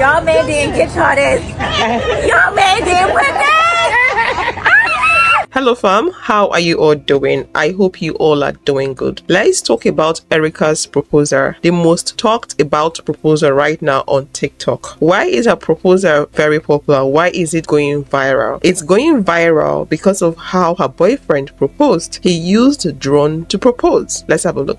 Y'all man didn't get y'all this. Y'all man didn't put that. Hello fam, how are you all doing? I hope you all are doing good. Let's talk about Erica's proposal, the most talked about proposal right now on TikTok. Why is her proposal very popular? Why is it going viral? It's going viral because of how her boyfriend proposed. He used a drone to propose. Let's have a look.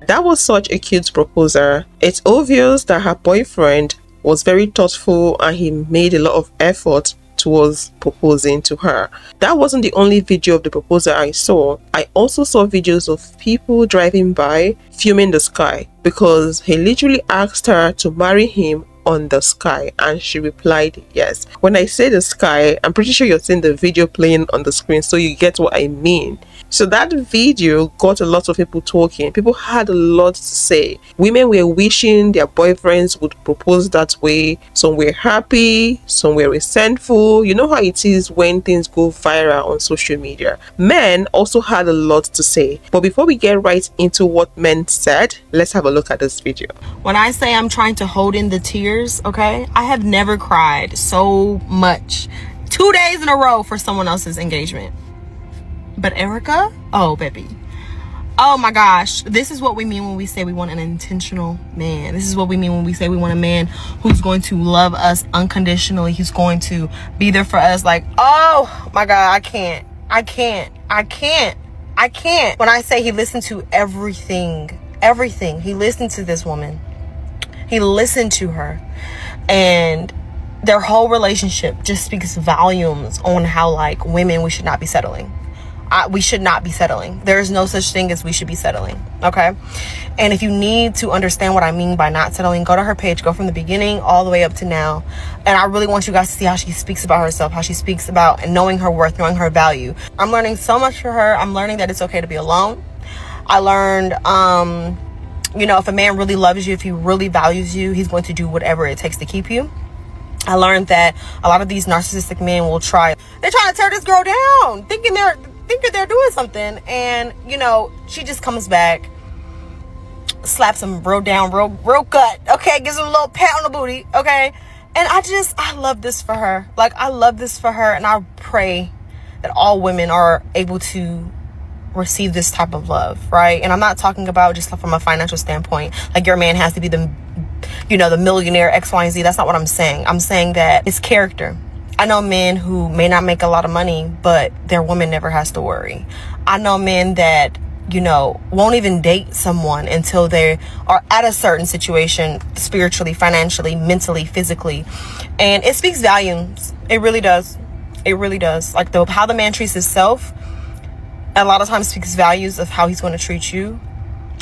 That was such a cute proposal. It's obvious that her boyfriend was very thoughtful and he made a lot of effort towards proposing to her. That wasn't the only video of the proposal I saw. I also saw videos of people driving by filming the sky because he literally asked her to marry him on the sky and she replied yes. When I say the sky, I'm pretty sure you're seeing the video playing on the screen so you get what I mean. So that video got a lot of people talking. People had a lot to say. Women were wishing their boyfriends would propose that way. Some were happy, some were resentful. You know how it is when things go viral on social media. Men also had a lot to say. But before we get right into what men said, let's have a look at this video. When I say I'm trying to hold in the tears, okay, I have never cried so much 2 days in a row for someone else's engagement. But Erica, oh baby, oh my gosh, this is what we mean when we say we want an intentional man. This is what we mean when we say we want a man who's going to love us unconditionally. He's going to be there for us. Like, oh my God, I can't. When I say he listened to everything, he listened to this woman. He listened to her, and their whole relationship just speaks volumes on how, like, women, we should not be settling. We should not be settling. There is no such thing as we should be settling. Okay. And if you need to understand what I mean by not settling, go to her page, go from the beginning all the way up to now. And I really want you guys to see how she speaks about herself, how she speaks about and knowing her worth, knowing her value. I'm learning so much for her. I'm learning that it's okay to be alone. I learned, if a man really loves you, if he really values you, he's going to do whatever it takes to keep you. I learned that a lot of these narcissistic men will they're trying to tear this girl down, thinking they're doing something. And, she just comes back, slaps him real down, real gut. Okay. Gives him a little pat on the booty. Okay. And I love this for her. Like, I love this for her. And I pray that all women are able to receive this type of love. Right. And I'm not talking about just from a financial standpoint, like your man has to be the millionaire X, Y, and Z. That's not what I'm saying. I'm saying that it's character. I know men who may not make a lot of money, but their woman never has to worry. I know men that, won't even date someone until they are at a certain situation, spiritually, financially, mentally, physically. And it speaks volumes. It really does. It really does. Like how the man treats himself, a lot of times speaks values of how he's going to treat you.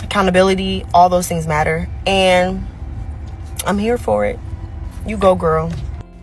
Accountability, all those things matter. And I'm here for it. You go, girl.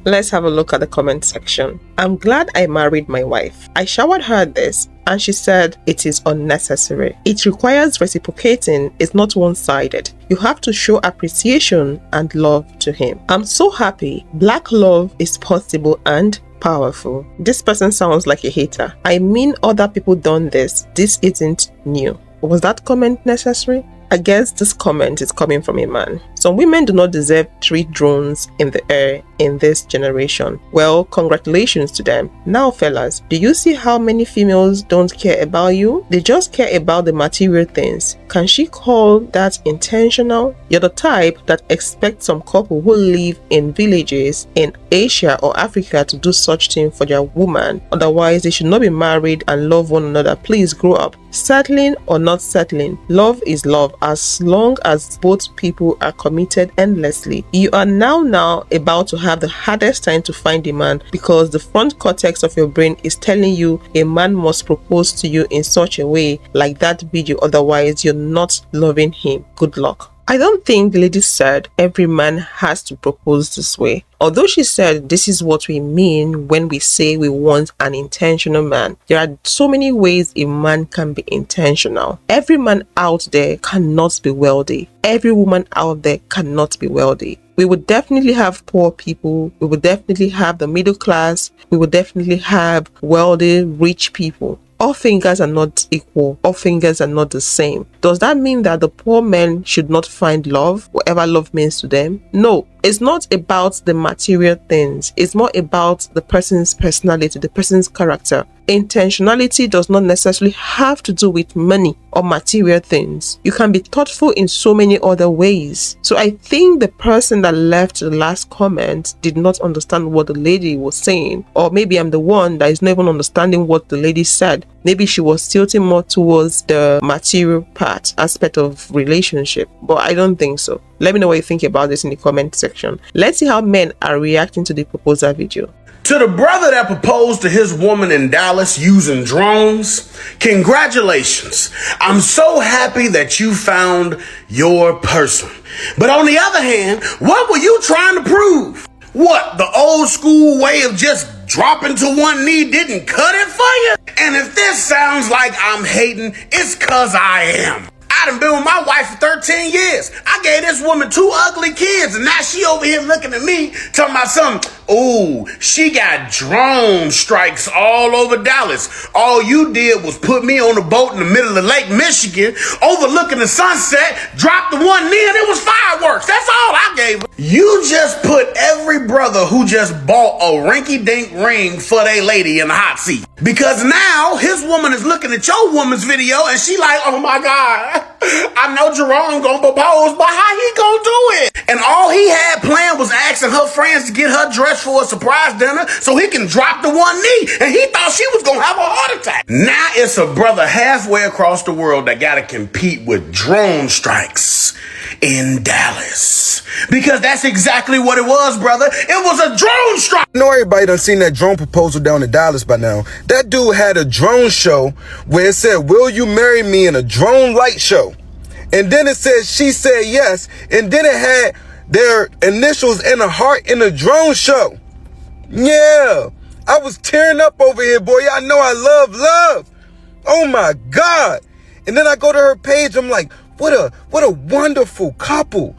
Let's have a look at the comment section. I'm glad I married my wife. I showered her this and she said it is unnecessary. It requires reciprocating. It's not one-sided. You have to show appreciation and love to him. I'm so happy. Black love is possible and powerful. This person sounds like a hater. I mean, other people done this. This isn't new. Was that comment necessary? I guess this comment is coming from a man. Some women do not deserve 3 drones in the air in this generation. Well, congratulations to them. Now fellas, do you see how many females don't care about you? They just care about the material things. Can she call that intentional? You're the type that expects some couple who live in villages in Asia or Africa to do such thing for their woman. Otherwise, they should not be married and love one another. Please grow up. Settling or not settling, love is love as long as both people are committed endlessly. You are now about to have the hardest time to find a man because the front cortex of your brain is telling you a man must propose to you in such a way like that video, otherwise you're not loving him. Good luck. I don't think the lady said every man has to propose this way. Although she said this is what we mean when we say we want an intentional man. There are so many ways a man can be intentional. Every man out there cannot be wealthy. Every woman out there cannot be wealthy. We would definitely have poor people. We would definitely have the middle class. We would definitely have wealthy, rich people. All fingers are not equal. All fingers are not the same. Does that mean that the poor men should not find love, whatever love means to them? No. It's not about the material things. It's more about the person's personality, the person's character. Intentionality does not necessarily have to do with money or material things. You can be thoughtful in so many other ways. So I think the person that left the last comment did not understand what the lady was saying. Or maybe I'm the one that is not even understanding what the lady said. Maybe she was tilting more towards the material part, aspect of relationship. But I don't think so. Let me know what you think about this in the comment section. Let's see how men are reacting to the proposal video. To the brother that proposed to his woman in Dallas using drones, congratulations. I'm so happy that you found your person. But on the other hand, what were you trying to prove? What, the old school way of just dropping to one knee didn't cut it for you? And if this sounds like I'm hating, it's 'cause I am. I done been with my wife for 13 years. I gave this woman 2 ugly kids, and now she over here looking at me, talking about something. Ooh, she got drone strikes all over Dallas. All you did was put me on a boat in the middle of Lake Michigan, overlooking the sunset, dropped the one knee, and it was fireworks. That's all I gave her. You just put every brother who just bought a rinky-dink ring for their lady in the hot seat. Because now his woman is looking at your woman's video, and she like, oh my God, I know Jerome gonna propose, but how he gonna do it? And all he had planned was asking her friends to get her dressed for a surprise dinner so he can drop the one knee, and he thought she was gonna have a heart attack. Now it's a brother halfway across the world that gotta compete with drone strikes in Dallas. Because that's exactly what it was, brother. It was a drone strike. I know everybody done seen that drone proposal down in Dallas by now. That dude had a drone show where it said, will you marry me, in a drone light show? And then it said, she said yes. And then it had their initials and a heart in a drone show. Yeah, I was tearing up over here, boy. I know I love. Oh my God. And then I go to her page. I'm like, what a wonderful couple.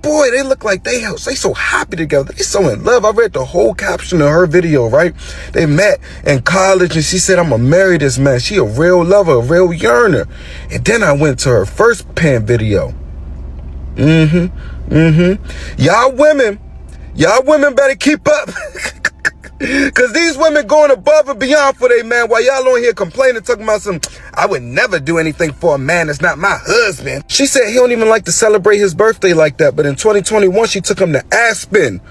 Boy, they look like they so happy together. They so in love. I read the whole caption of her video, right? They met in college and she said, I'm gonna marry this man. She a real lover, a real yearner. And then I went to her first pan video. Y'all women better keep up. Cause these women going above and beyond for their man, while y'all on here complaining, talking about some, I would never do anything for a man that's not my husband. She said he don't even like to celebrate his birthday like that, but in 2021, she took him to Aspen.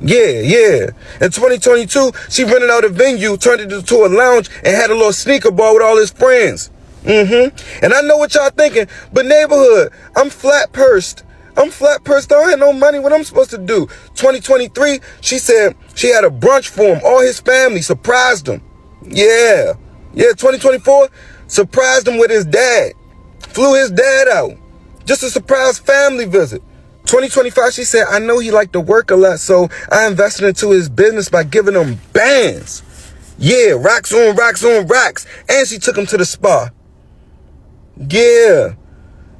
Yeah. In 2022, she rented out a venue, turned it into a lounge, and had a little sneaker ball with all his friends. And I know what y'all thinking, but neighborhood, I'm flat pursed. I don't have no money. What I'm supposed to do? 2023, she said she had a brunch for him. All his family surprised him. Yeah. 2024, surprised him with his dad. Flew his dad out. Just a surprise family visit. 2025, she said, I know he liked to work a lot, so I invested into his business by giving him bands. Yeah, racks on racks. And she took him to the spa. Yeah.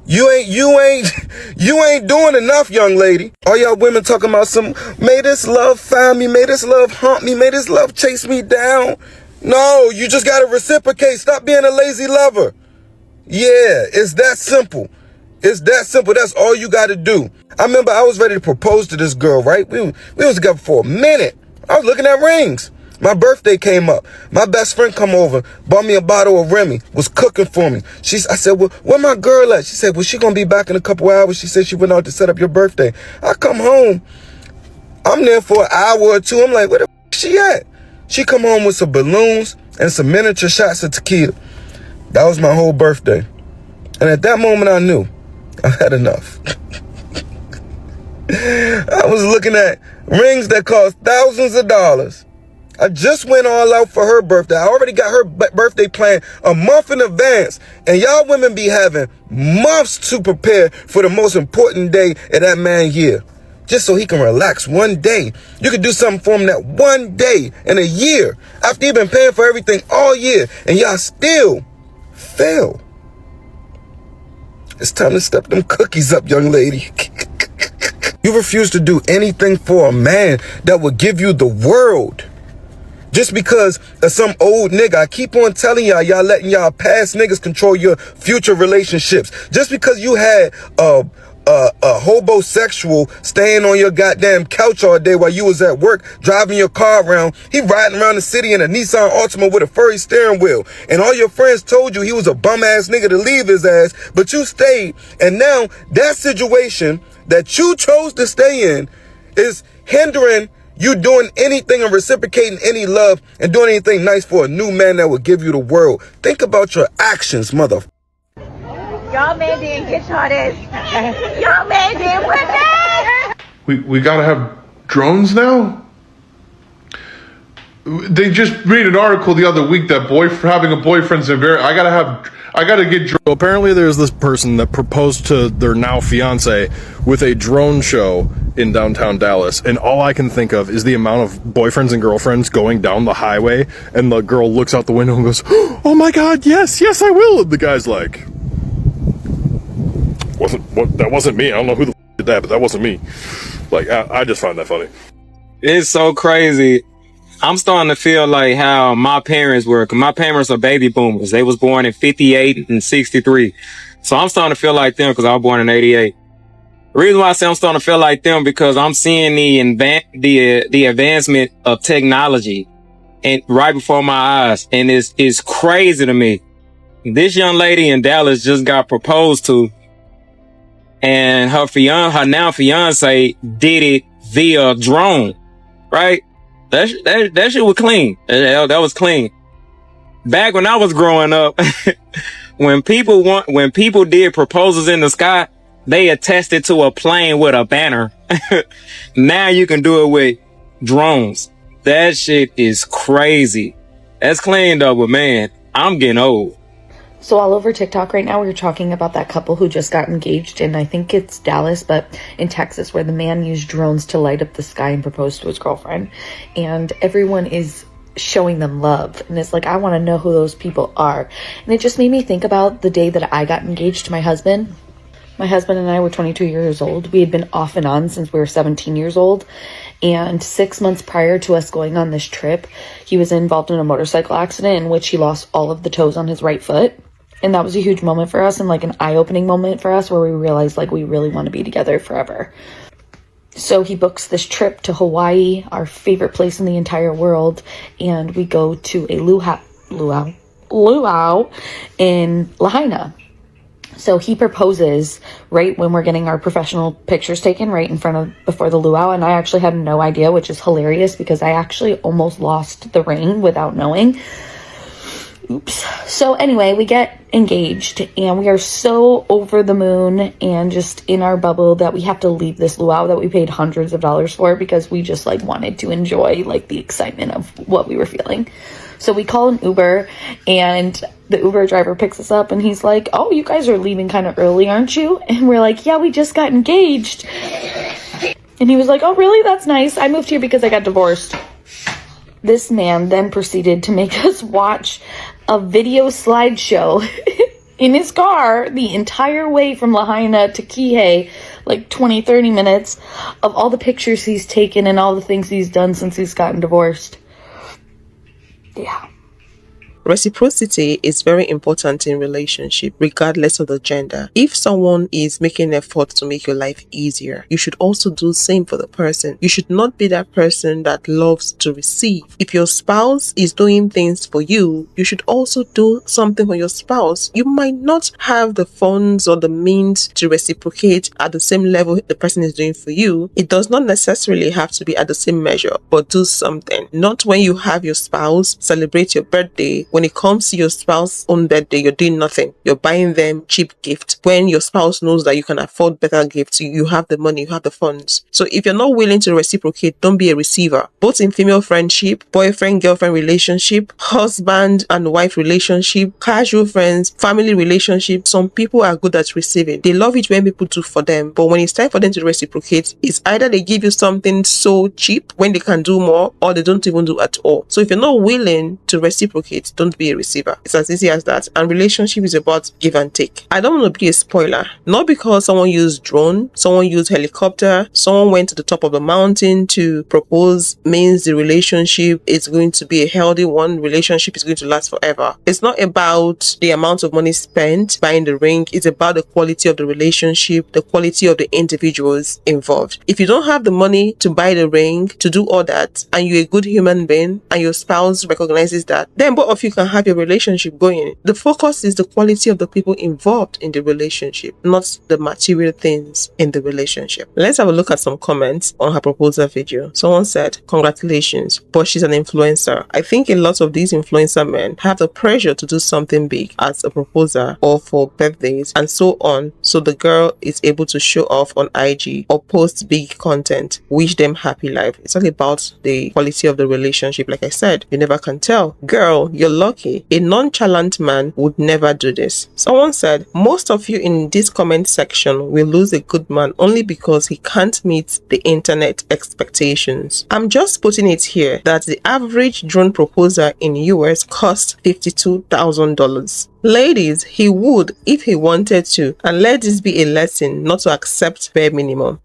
You ain't doing enough, young lady. All y'all women talking about some, may this love find me, may this love haunt me, may this love chase me down. No, you just gotta reciprocate. Stop being a lazy lover. Yeah, it's that simple. That's all you gotta do. I remember I was ready to propose to this girl, right? We was together for a minute. I was looking at rings. My birthday came up. My best friend come over, bought me a bottle of Remy, was cooking for me. I said, well, where my girl at? She said, well, she gonna be back in a couple hours. She said she went out to set up your birthday. I come home. I'm there for an hour or two. I'm like, where the f she at? She come home with some balloons and some miniature shots of tequila. That was my whole birthday. And at that moment, I knew I had enough. I was looking at rings that cost thousands of dollars. I just went all out for her birthday. I already got her birthday planned a month in advance. And y'all women be having months to prepare for the most important day of that man's year. Just so he can relax one day. You could do something for him that one day in a year. After you've been paying for everything all year. And y'all still fail. It's time to step them cookies up, young lady. You refuse to do anything for a man that would give you the world. Just because of some old nigga. I keep on telling y'all letting y'all past niggas control your future relationships. Just because you had a hobosexual staying on your goddamn couch all day while you was at work, driving your car around. He riding around the city in a Nissan Altima with a furry steering wheel. And all your friends told you he was a bum ass nigga to leave his ass, but you stayed. And now that situation that you chose to stay in is hindering you doing anything and reciprocating any love and doing anything nice for a new man that will give you the world. Think about your actions, mother. Y'all men didn't get y'all this. Y'all men didn't win this. We gotta have drones now? They just read an article the other week that having a boyfriend's I gotta get drones. So apparently there's this person that proposed to their now fiance with a drone show in downtown Dallas, and all I can think of is the amount of boyfriends and girlfriends going down the highway, and the girl looks out the window and goes, oh my god, yes I will, and the guy's like, that wasn't me. I don't know who the did that, but that wasn't me. Like, I just find that funny. It's so crazy. I'm starting to feel like how my parents were, 'cause my parents are baby boomers. They was born in 58 and 63. So I'm starting to feel like them because I was born in 88. The reason why I say I'm starting to feel like them because I'm seeing the advancement of technology and right before my eyes. And it's crazy to me. This young lady in Dallas just got proposed to, and her now fiance did it via drone, right? That shit was clean. That was clean. Back when I was growing up, when people did proposals in the sky, they attested to a plane with a banner. Now you can do it with drones. That shit is crazy. That's clean though, but man, I'm getting old. So all over TikTok right now, we're talking about that couple who just got engaged in, I think it's Dallas, but in Texas, where the man used drones to light up the sky and propose to his girlfriend. And everyone is showing them love. And it's like, I want to know who those people are. And it just made me think about the day that I got engaged to my husband. My husband and I were 22 years old. We had been off and on since we were 17 years old. And 6 months prior to us going on this trip, he was involved in a motorcycle accident in which he lost all of the toes on his right foot. And that was a huge moment for us and like an eye-opening moment for us where we realized like we really want to be together forever. So he books this trip to Hawaii, our favorite place in the entire world. And we go to a luau in Lahaina. So he proposes right when we're getting our professional pictures taken right in front of, before the luau. And I actually had no idea, which is hilarious because I actually almost lost the ring without knowing. Oops. So anyway, we get engaged and we are so over the moon and just in our bubble that we have to leave this luau that we paid hundreds of dollars for because we just like wanted to enjoy like the excitement of what we were feeling. So we call an Uber and the Uber driver picks us up and he's like, oh, you guys are leaving kind of early, aren't you? And we're like, yeah, we just got engaged. And he was like, oh, really? That's nice. I moved here because I got divorced. This man then proceeded to make us watch a video slideshow in his car the entire way from Lahaina to Kihei, like 20-30 minutes of all the pictures he's taken and all the things he's done since he's gotten divorced. Yeah. Reciprocity is very important in relationship, regardless of the gender. If someone is making an effort to make your life easier, you should also do the same for the person. You should not be that person that loves to receive. If your spouse is doing things for you, you should also do something for your spouse. You might not have the funds or the means to reciprocate at the same level the person is doing for you. It does not necessarily have to be at the same measure, but do something. Not when you have your spouse celebrate your birthday. When it comes to your spouse's own birthday, you're doing nothing. You're buying them cheap gifts. When your spouse knows that you can afford better gifts, you have the money, you have the funds. So if you're not willing to reciprocate, don't be a receiver. Both in female friendship, boyfriend-girlfriend relationship, husband and wife relationship, casual friends, family relationship, some people are good at receiving. They love it when people do for them, but when it's time for them to reciprocate, it's either they give you something so cheap when they can do more, or they don't even do at all. So if you're not willing to reciprocate, don't be a receiver. It's as easy as that. And relationship is about give and take. I don't want to be a spoiler. Not because someone used drone, someone used helicopter, someone went to the top of the mountain to propose means the relationship is going to be a healthy one. Relationship is going to last forever. It's not about the amount of money spent buying the ring. It's about the quality of the relationship, the quality of the individuals involved. If you don't have the money to buy the ring, to do all that, and you're a good human being and your spouse recognizes that, then both of you can have your relationship going. The focus is the quality of the people involved in the relationship, not the material things in the relationship. Let's have a look at some comments on her proposal video. Someone said, congratulations, but she's an influencer. I think a lot of these influencer men have the pressure to do something big as a proposer or for birthdays and so on, so the girl is able to show off on IG or post big content. Wish them happy life. It's all about the quality of the relationship. Like I said, you never can tell. Girl, you're lucky. A nonchalant man would never do this. Someone said, most of you in this comment section will lose a good man only because he can't meet the internet expectations. I'm just putting it here that the average drone proposer in US cost $52,000. Ladies, he would if he wanted to, and let this be a lesson not to accept bare minimum.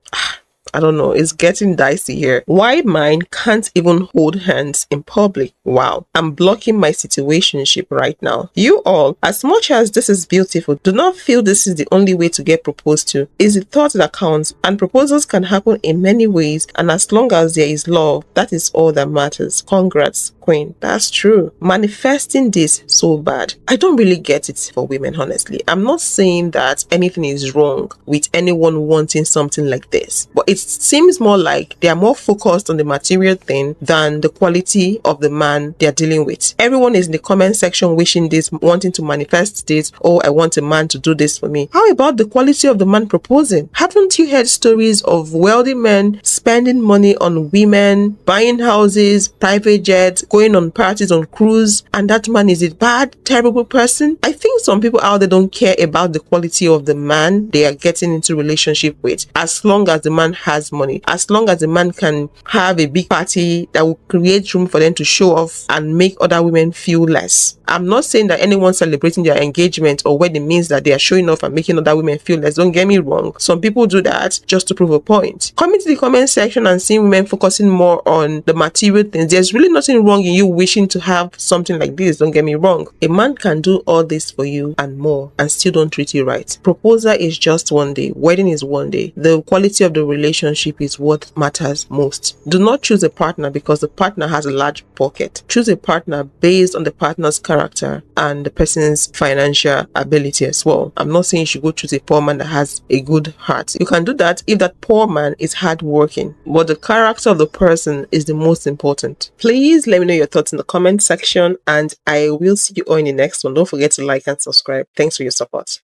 I don't know, it's getting dicey here. Why mine can't even hold hands in public? Wow, I'm blocking my situationship right now. You all, as much as this is beautiful, do not feel this is the only way to get proposed to. It's the thought that counts, and proposals can happen in many ways, and as long as there is love, that is all that matters. Congrats, queen. That's true. Manifesting this so bad. I don't really get it for women, honestly. I'm not saying that anything is wrong with anyone wanting something like this, but it seems more like they are more focused on the material thing than the quality of the man they're dealing with. Everyone is in the comment section wishing this, wanting to manifest this. Oh, I want a man to do this for me. How about the quality of the man proposing? Haven't you heard stories of wealthy men spending money on women, buying houses, private jets, going on parties on cruise, and that man is a bad, terrible person? I think some people out there don't care about the quality of the man they are getting into relationship with, as long as the man has money, as long as the man can have a big party that will create room for them to show off and make other women feel less. I'm not saying that anyone celebrating their engagement or wedding means that they are showing off and making other women feel less. Don't get me wrong. Some people do that just to prove a point. Coming to the comment section and seeing women focusing more on the material things, there's really nothing wrong in you wishing to have something like this. Don't get me wrong. A man can do all this for you and more and still don't treat you right. Proposal is just one day. Wedding is one day. The quality of the relationship is what matters most. Do not choose a partner because the partner has a large pocket. Choose a partner based on the partner's character and the person's financial ability as well. I'm not saying you should go choose a poor man that has a good heart. You can do that if that poor man is hardworking, but the character of the person is the most important. Please let me know your thoughts in the comment section, and I will see you all in the next one. Don't forget to like and subscribe. Thanks for your support.